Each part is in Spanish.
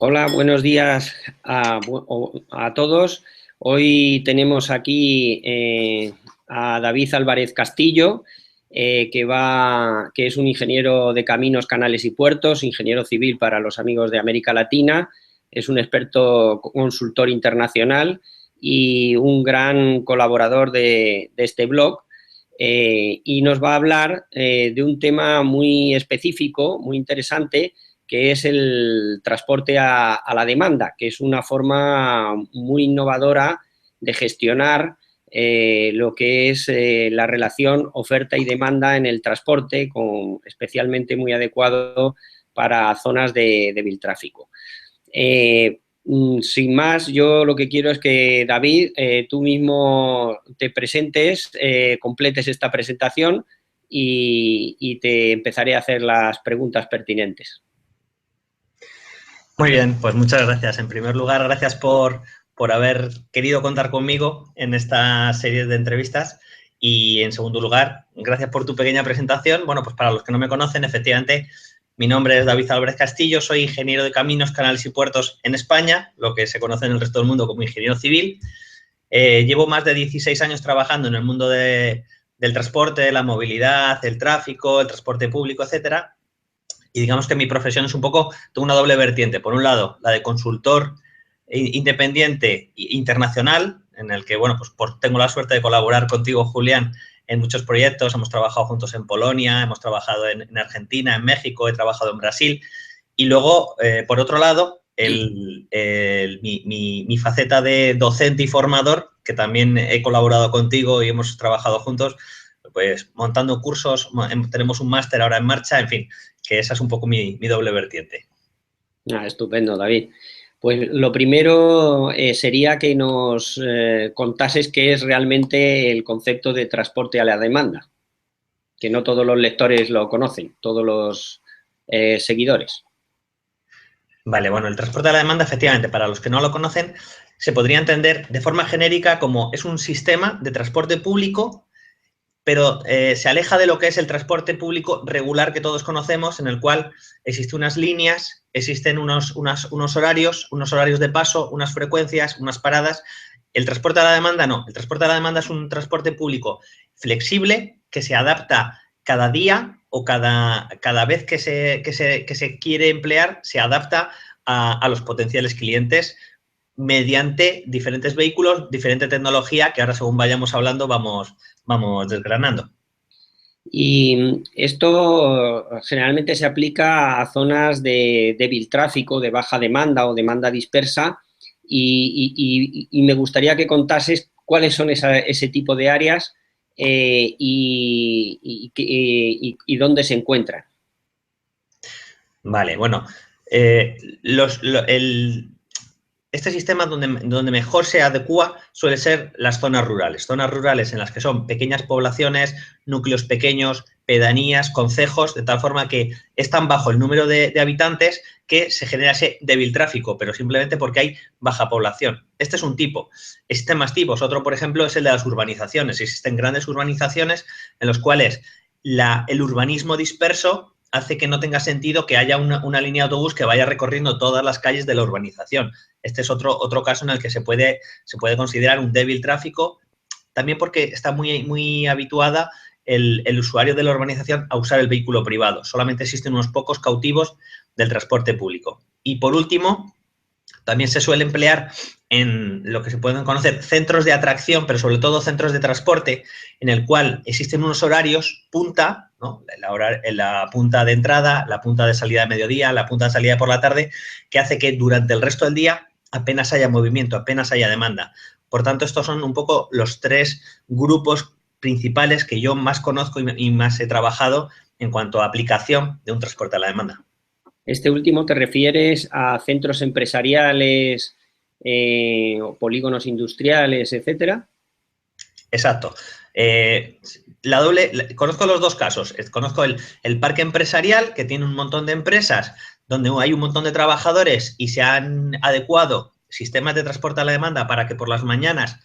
Hola, buenos días a todos. Hoy tenemos aquí a David Álvarez Castillo, que es un ingeniero de caminos, canales y puertos, ingeniero civil para los amigos de América Latina, es un experto consultor internacional y un gran colaborador de este blog. Y nos va a hablar de un tema muy específico, muy interesante, que es el transporte a la demanda, que es una forma muy innovadora de gestionar lo que es la relación oferta y demanda en el transporte, especialmente muy adecuado para zonas de débil tráfico. Sin más, yo lo que quiero es que, David, tú mismo te presentes, completes esta presentación y te empezaré a hacer las preguntas pertinentes. Muy bien, pues muchas gracias. En primer lugar, gracias por haber querido contar conmigo en esta serie de entrevistas. Y en segundo lugar, gracias por tu pequeña presentación. Bueno, pues para los que no me conocen, efectivamente, mi nombre es David Álvarez Castillo, soy ingeniero de caminos, canales y puertos en España, lo que se conoce en el resto del mundo como ingeniero civil. Llevo más de 16 años trabajando en el mundo del transporte, la movilidad, el tráfico, el transporte público, etcétera. Y digamos que mi profesión es un poco, tengo una doble vertiente. Por un lado, la de consultor independiente e internacional, en el que, bueno, pues tengo la suerte de colaborar contigo, Julián, en muchos proyectos. Hemos trabajado juntos en Polonia, hemos trabajado en Argentina, en México, he trabajado en Brasil. Y luego, por otro lado, mi faceta de docente y formador, que también he colaborado contigo y hemos trabajado juntos, pues montando cursos, tenemos un máster ahora en marcha, en fin, que esa es un poco mi doble vertiente. Estupendo, David. Pues lo primero sería que nos contases qué es realmente el concepto de transporte a la demanda, que no todos los lectores lo conocen, todos los seguidores. Vale, bueno, el transporte a la demanda, efectivamente, para los que no lo conocen, se podría entender de forma genérica como es un sistema de transporte público, pero se aleja de lo que es el transporte público regular que todos conocemos, en el cual existen unas líneas, existen unos horarios de paso, unas frecuencias, unas paradas. El transporte a la demanda no. El transporte a la demanda es un transporte público flexible que se adapta cada día o cada vez que se quiere emplear, se adapta a los potenciales clientes mediante diferentes vehículos, diferente tecnología, que ahora según vayamos hablando vamos desgranando. Y esto generalmente se aplica a zonas de débil tráfico, de baja demanda o demanda dispersa, y me gustaría que contases cuáles son ese tipo de áreas y dónde se encuentran. Vale, bueno, este sistema donde mejor se adecua suele ser las zonas rurales en las que son pequeñas poblaciones, núcleos pequeños, pedanías, concejos, de tal forma que es tan bajo el número de habitantes que se genera ese débil tráfico, pero simplemente porque hay baja población. Este es un tipo. Existen más tipos. Otro, por ejemplo, es el de las urbanizaciones. Existen grandes urbanizaciones en los cuales el urbanismo disperso hace que no tenga sentido que haya una línea de autobús que vaya recorriendo todas las calles de la urbanización. Este es otro caso en el que se puede considerar un débil tráfico, también porque está muy habituada el usuario de la urbanización a usar el vehículo privado. Solamente existen unos pocos cautivos del transporte público. Y por último, también se suele emplear en lo que se pueden conocer centros de atracción, pero sobre todo centros de transporte, en el cual existen unos horarios punta, ¿no? La punta de entrada, la punta de salida de mediodía, la punta de salida por la tarde, que hace que durante el resto del día apenas haya movimiento, apenas haya demanda. Por tanto, estos son un poco los tres grupos principales que yo más conozco y más he trabajado en cuanto a aplicación de un transporte a la demanda. Este último te refieres a centros empresariales o polígonos industriales, etcétera. Exacto. Conozco los dos casos. Conozco el parque empresarial, que tiene un montón de empresas donde hay un montón de trabajadores y se han adecuado sistemas de transporte a la demanda para que por las mañanas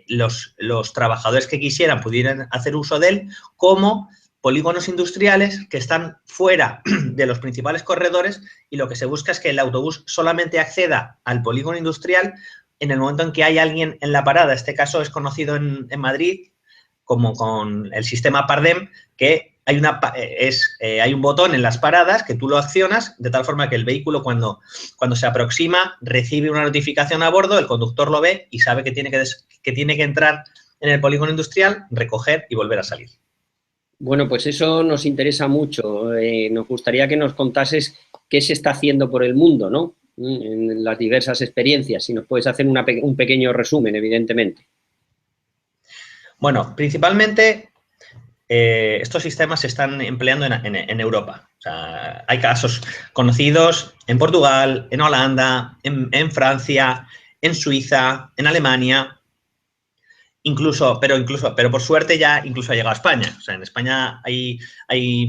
los trabajadores que quisieran pudieran hacer uso de él, como polígonos industriales que están fuera de los principales corredores y lo que se busca es que el autobús solamente acceda al polígono industrial en el momento en que hay alguien en la parada. Este caso es conocido en Madrid como con el sistema Pardem, que hay un botón en las paradas que tú lo accionas de tal forma que el vehículo cuando se aproxima recibe una notificación a bordo, el conductor lo ve y sabe que tiene que entrar en el polígono industrial, recoger y volver a salir. Bueno, pues eso nos interesa mucho. Nos gustaría que nos contases qué se está haciendo por el mundo, ¿no? En las diversas experiencias. Si nos puedes hacer un pequeño resumen, evidentemente. Bueno, principalmente estos sistemas se están empleando en Europa. O sea, hay casos conocidos en Portugal, en Holanda, en Francia, en Suiza, en Alemania. Pero por suerte ya incluso ha llegado a España. O sea, en España hay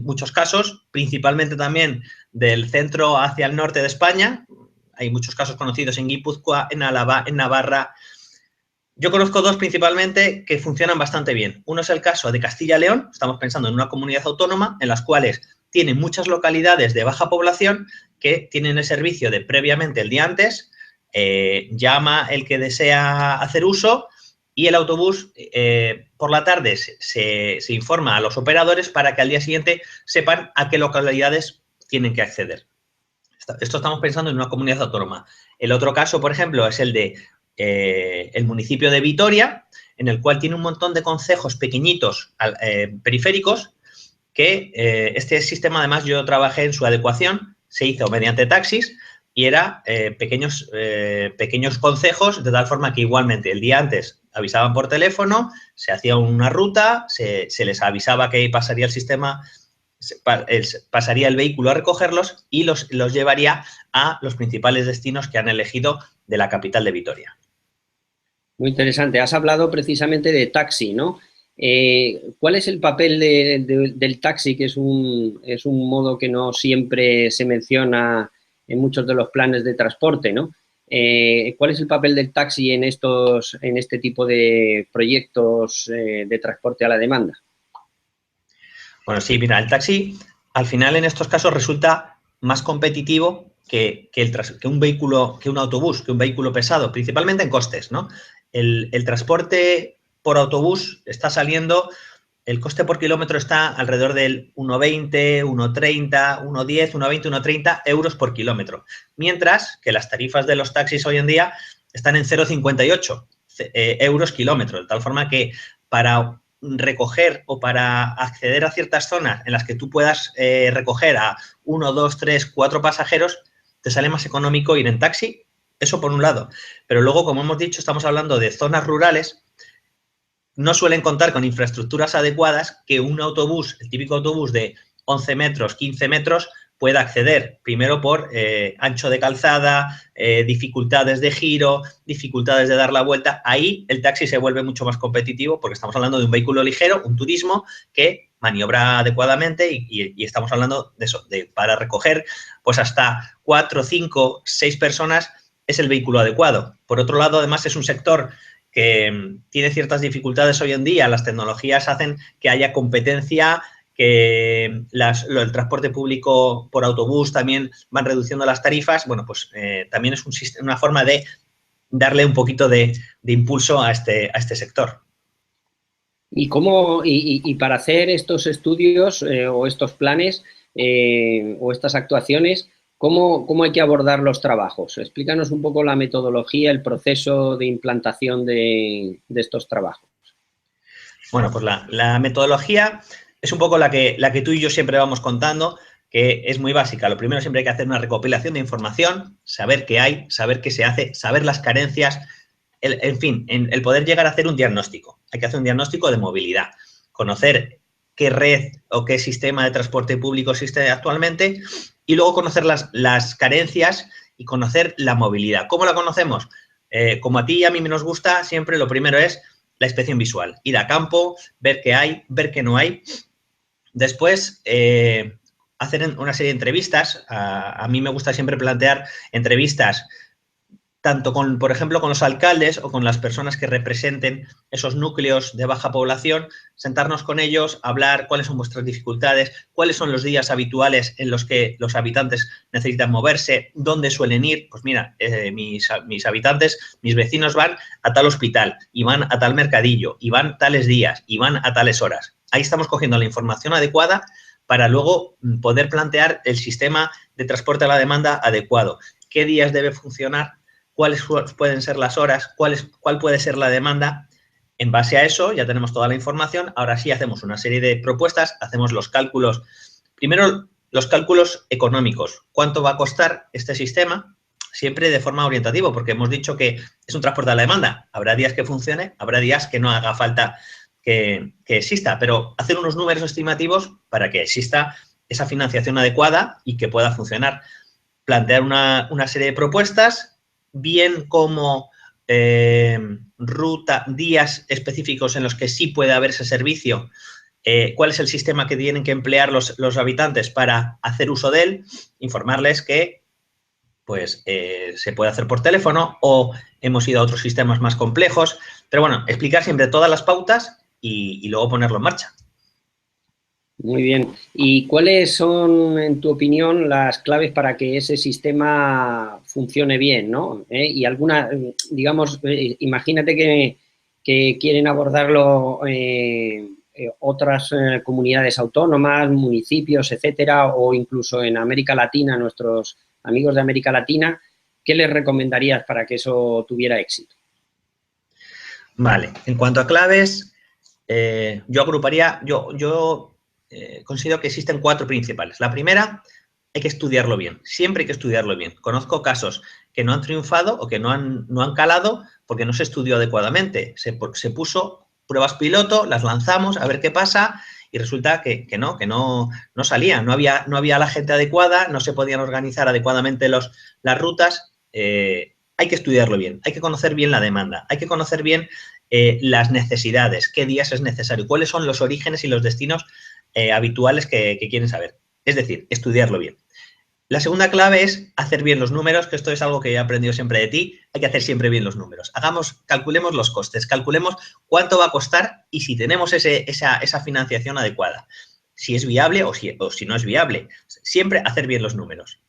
muchos casos, principalmente también del centro hacia el norte de España. Hay muchos casos conocidos en Guipúzcoa, en Álava, en Navarra. Yo conozco dos principalmente que funcionan bastante bien. Uno es el caso de Castilla y León. Estamos pensando en una comunidad autónoma en las cuales tienen muchas localidades de baja población que tienen el servicio de previamente el día antes, llama el que desea hacer uso y el autobús por la tarde se informa a los operadores para que al día siguiente sepan a qué localidades tienen que acceder. Esto estamos pensando en una comunidad autónoma. El otro caso, por ejemplo, es el de el municipio de Vitoria, en el cual tiene un montón de concejos pequeñitos periféricos que este sistema, además, yo trabajé en su adecuación, se hizo mediante taxis y era pequeños concejos, de tal forma que igualmente el día antes avisaban por teléfono, se hacía una ruta, se les avisaba que pasaría el sistema, pasaría el vehículo a recogerlos y los llevaría a los principales destinos que han elegido de la capital de Vitoria. Muy interesante. Has hablado precisamente de taxi, ¿no? ¿Cuál es el papel del taxi, que es un modo que no siempre se menciona en muchos de los planes de transporte, ¿no? ¿Cuál es el papel del taxi en este tipo de proyectos de transporte a la demanda? Bueno, sí, mira, el taxi al final en estos casos resulta más competitivo que un vehículo, que un autobús, que un vehículo pesado, principalmente en costes, ¿no? El transporte por autobús está saliendo, el coste por kilómetro está alrededor del 1,20, 1,30, 1,10, 1,20, 1,30 euros por kilómetro. Mientras que las tarifas de los taxis hoy en día están en 0,58 euros kilómetro. De tal forma que para recoger o para acceder a ciertas zonas en las que tú puedas recoger a 1, 2, 3, 4 pasajeros, te sale más económico ir en taxi. Eso por un lado. Pero luego, como hemos dicho, estamos hablando de zonas rurales, no suelen contar con infraestructuras adecuadas que un autobús, el típico autobús de 11 metros, 15 metros, pueda acceder. Primero por ancho de calzada, dificultades de giro, dificultades de dar la vuelta. Ahí el taxi se vuelve mucho más competitivo porque estamos hablando de un vehículo ligero, un turismo, que maniobra adecuadamente y estamos hablando de eso, de para recoger pues hasta 4, 5, 6 personas es el vehículo adecuado. Por otro lado, además, es un sector que tiene ciertas dificultades hoy en día. Las tecnologías hacen que haya competencia, que el transporte público por autobús también van reduciendo las tarifas. Bueno, pues también es una forma de darle un poquito de impulso a este sector. Y para hacer estos estudios o estos planes o estas actuaciones, ¿cómo hay que abordar los trabajos? Explícanos un poco la metodología, el proceso de implantación de estos trabajos. Bueno, pues la metodología es un poco la que tú y yo siempre vamos contando, que es muy básica. Lo primero, siempre hay que hacer una recopilación de información, saber qué hay, saber qué se hace, saber las carencias, en fin, el poder llegar a hacer un diagnóstico. Hay que hacer un diagnóstico de movilidad, conocer qué red o qué sistema de transporte público existe actualmente y luego conocer las carencias y conocer la movilidad. ¿Cómo la conocemos? Como a ti y a mí nos gusta, siempre lo primero es la inspección visual. Ir a campo, ver qué hay, ver qué no hay. Después, hacer una serie de entrevistas. A mí me gusta siempre plantear entrevistas tanto con, por ejemplo, con los alcaldes o con las personas que representen esos núcleos de baja población, sentarnos con ellos, hablar cuáles son vuestras dificultades, cuáles son los días habituales en los que los habitantes necesitan moverse, dónde suelen ir. Pues mira, mis habitantes, mis vecinos van a tal hospital y van a tal mercadillo y van tales días y van a tales horas. Ahí estamos cogiendo la información adecuada para luego poder plantear el sistema de transporte a la demanda adecuado. ¿Qué días debe funcionar? ¿Cuáles pueden ser las horas? ¿Cuál puede ser la demanda? En base a eso ya tenemos toda la información. Ahora sí hacemos una serie de propuestas, hacemos los cálculos. Primero, los cálculos económicos. ¿Cuánto va a costar este sistema? Siempre de forma orientativa, porque hemos dicho que es un transporte a la demanda. Habrá días que funcione, habrá días que no haga falta que exista, pero hacer unos números estimativos para que exista esa financiación adecuada y que pueda funcionar. Plantear una serie de propuestas, bien como días específicos en los que sí puede haber ese servicio, cuál es el sistema que tienen que emplear los habitantes para hacer uso de él, informarles que pues se puede hacer por teléfono o hemos ido a otros sistemas más complejos, pero bueno, explicar siempre todas las pautas y luego ponerlo en marcha. Muy bien. ¿Y cuáles son, en tu opinión, las claves para que ese sistema funcione bien, ¿no? Y alguna, digamos, imagínate que quieren abordarlo otras comunidades autónomas, municipios, etcétera, o incluso en América Latina, nuestros amigos de América Latina, ¿qué les recomendarías para que eso tuviera éxito? Vale, en cuanto a claves, yo agruparía, considero que existen 4 principales. La primera, hay que estudiarlo bien, siempre hay que estudiarlo bien. Conozco casos que no han triunfado o que no han calado porque no se estudió adecuadamente. Se puso pruebas piloto, las lanzamos a ver qué pasa y resulta que no salía, no había la gente adecuada, no se podían organizar adecuadamente las rutas. Hay que estudiarlo bien, hay que conocer bien la demanda, hay que conocer bien las necesidades, qué días es necesario, cuáles son los orígenes y los destinos habituales que quieren saber. Es decir, estudiarlo bien. La segunda clave es hacer bien los números, que esto es algo que he aprendido siempre de ti, hay que hacer siempre bien los números. Calculemos los costes, calculemos cuánto va a costar y si tenemos esa financiación adecuada, si es viable o si no es viable. Siempre hacer bien los números.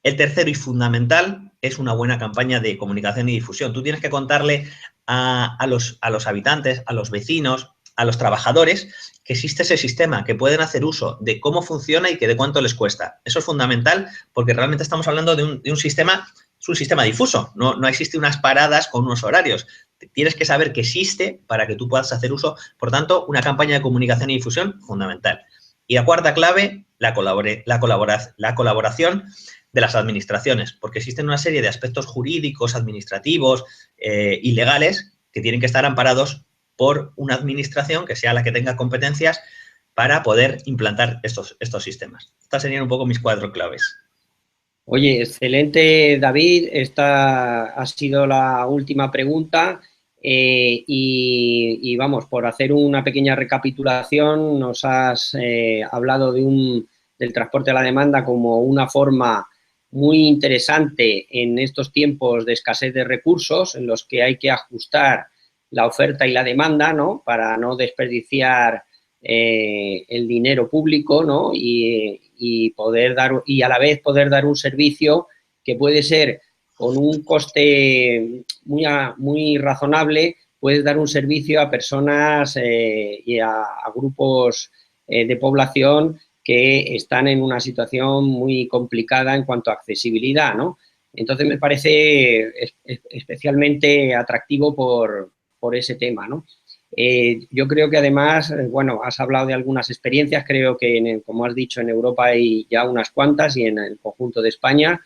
El tercero y fundamental es una buena campaña de comunicación y difusión. Tú tienes que contarle a los habitantes, a los vecinos, a los trabajadores, que existe ese sistema, que pueden hacer uso de cómo funciona y que de cuánto les cuesta. Eso es fundamental porque realmente estamos hablando de un sistema, es un sistema difuso, no existe unas paradas con unos horarios. Tienes que saber que existe para que tú puedas hacer uso. Por tanto, una campaña de comunicación y difusión fundamental. Y la cuarta clave, la colaboración de las administraciones, porque existen una serie de aspectos jurídicos, administrativos y legales que tienen que estar amparados por una administración que sea la que tenga competencias para poder implantar estos sistemas. Estas serían un poco mis 4 claves. Oye, excelente, David. Esta ha sido la última pregunta y vamos, por hacer una pequeña recapitulación, nos has hablado del transporte a la demanda como una forma muy interesante en estos tiempos de escasez de recursos en los que hay que ajustar la oferta y la demanda, ¿no? Para no desperdiciar el dinero público, ¿no? Y a la vez poder dar un servicio que puede ser con un coste muy razonable, puedes dar un servicio a personas y a grupos de población que están en una situación muy complicada en cuanto a accesibilidad, ¿no? Entonces me parece especialmente atractivo por ese tema, ¿no? Yo creo que además, bueno, has hablado de algunas experiencias, creo que, como has dicho, en Europa hay ya unas cuantas y en el conjunto de España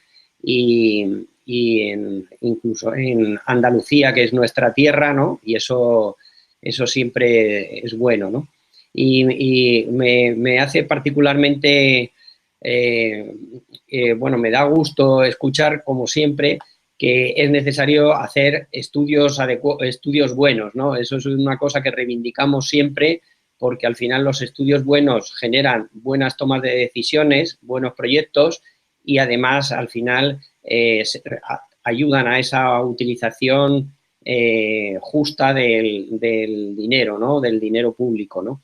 incluso en Andalucía, que es nuestra tierra, ¿no? Y eso siempre es bueno, ¿no? Y me hace particularmente, bueno, me da gusto escuchar, como siempre, que es necesario hacer estudios buenos, ¿no? Eso es una cosa que reivindicamos siempre porque al final los estudios buenos generan buenas tomas de decisiones, buenos proyectos y además al final ayudan a esa utilización justa del dinero, ¿no? Del dinero público, ¿no?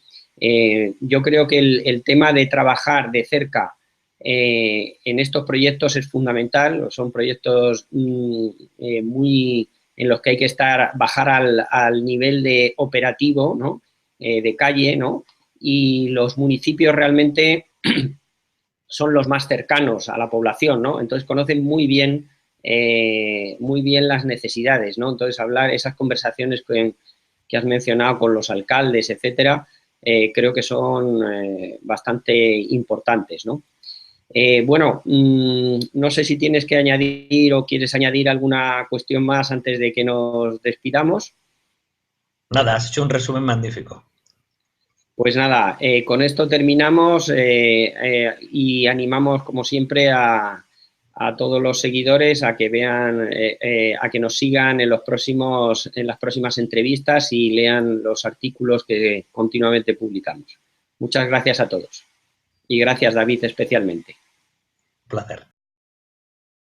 Yo creo que el tema de trabajar de cerca en estos proyectos es fundamental. Son proyectos muy en los que hay que bajar al nivel de operativo, ¿no? De calle, ¿no? Y los municipios realmente son los más cercanos a la población, ¿no? Entonces conocen muy bien las necesidades, ¿no? Entonces hablar esas conversaciones que has mencionado con los alcaldes, etcétera, creo que son bastante importantes, ¿no? Bueno, no sé si tienes que añadir o quieres añadir alguna cuestión más antes de que nos despidamos. Nada, has hecho un resumen magnífico. Pues nada, con esto terminamos y animamos, como siempre, a todos los seguidores a que vean, a que nos sigan en las próximas entrevistas y lean los artículos que continuamente publicamos. Muchas gracias a todos. Y gracias, David, especialmente. Un placer.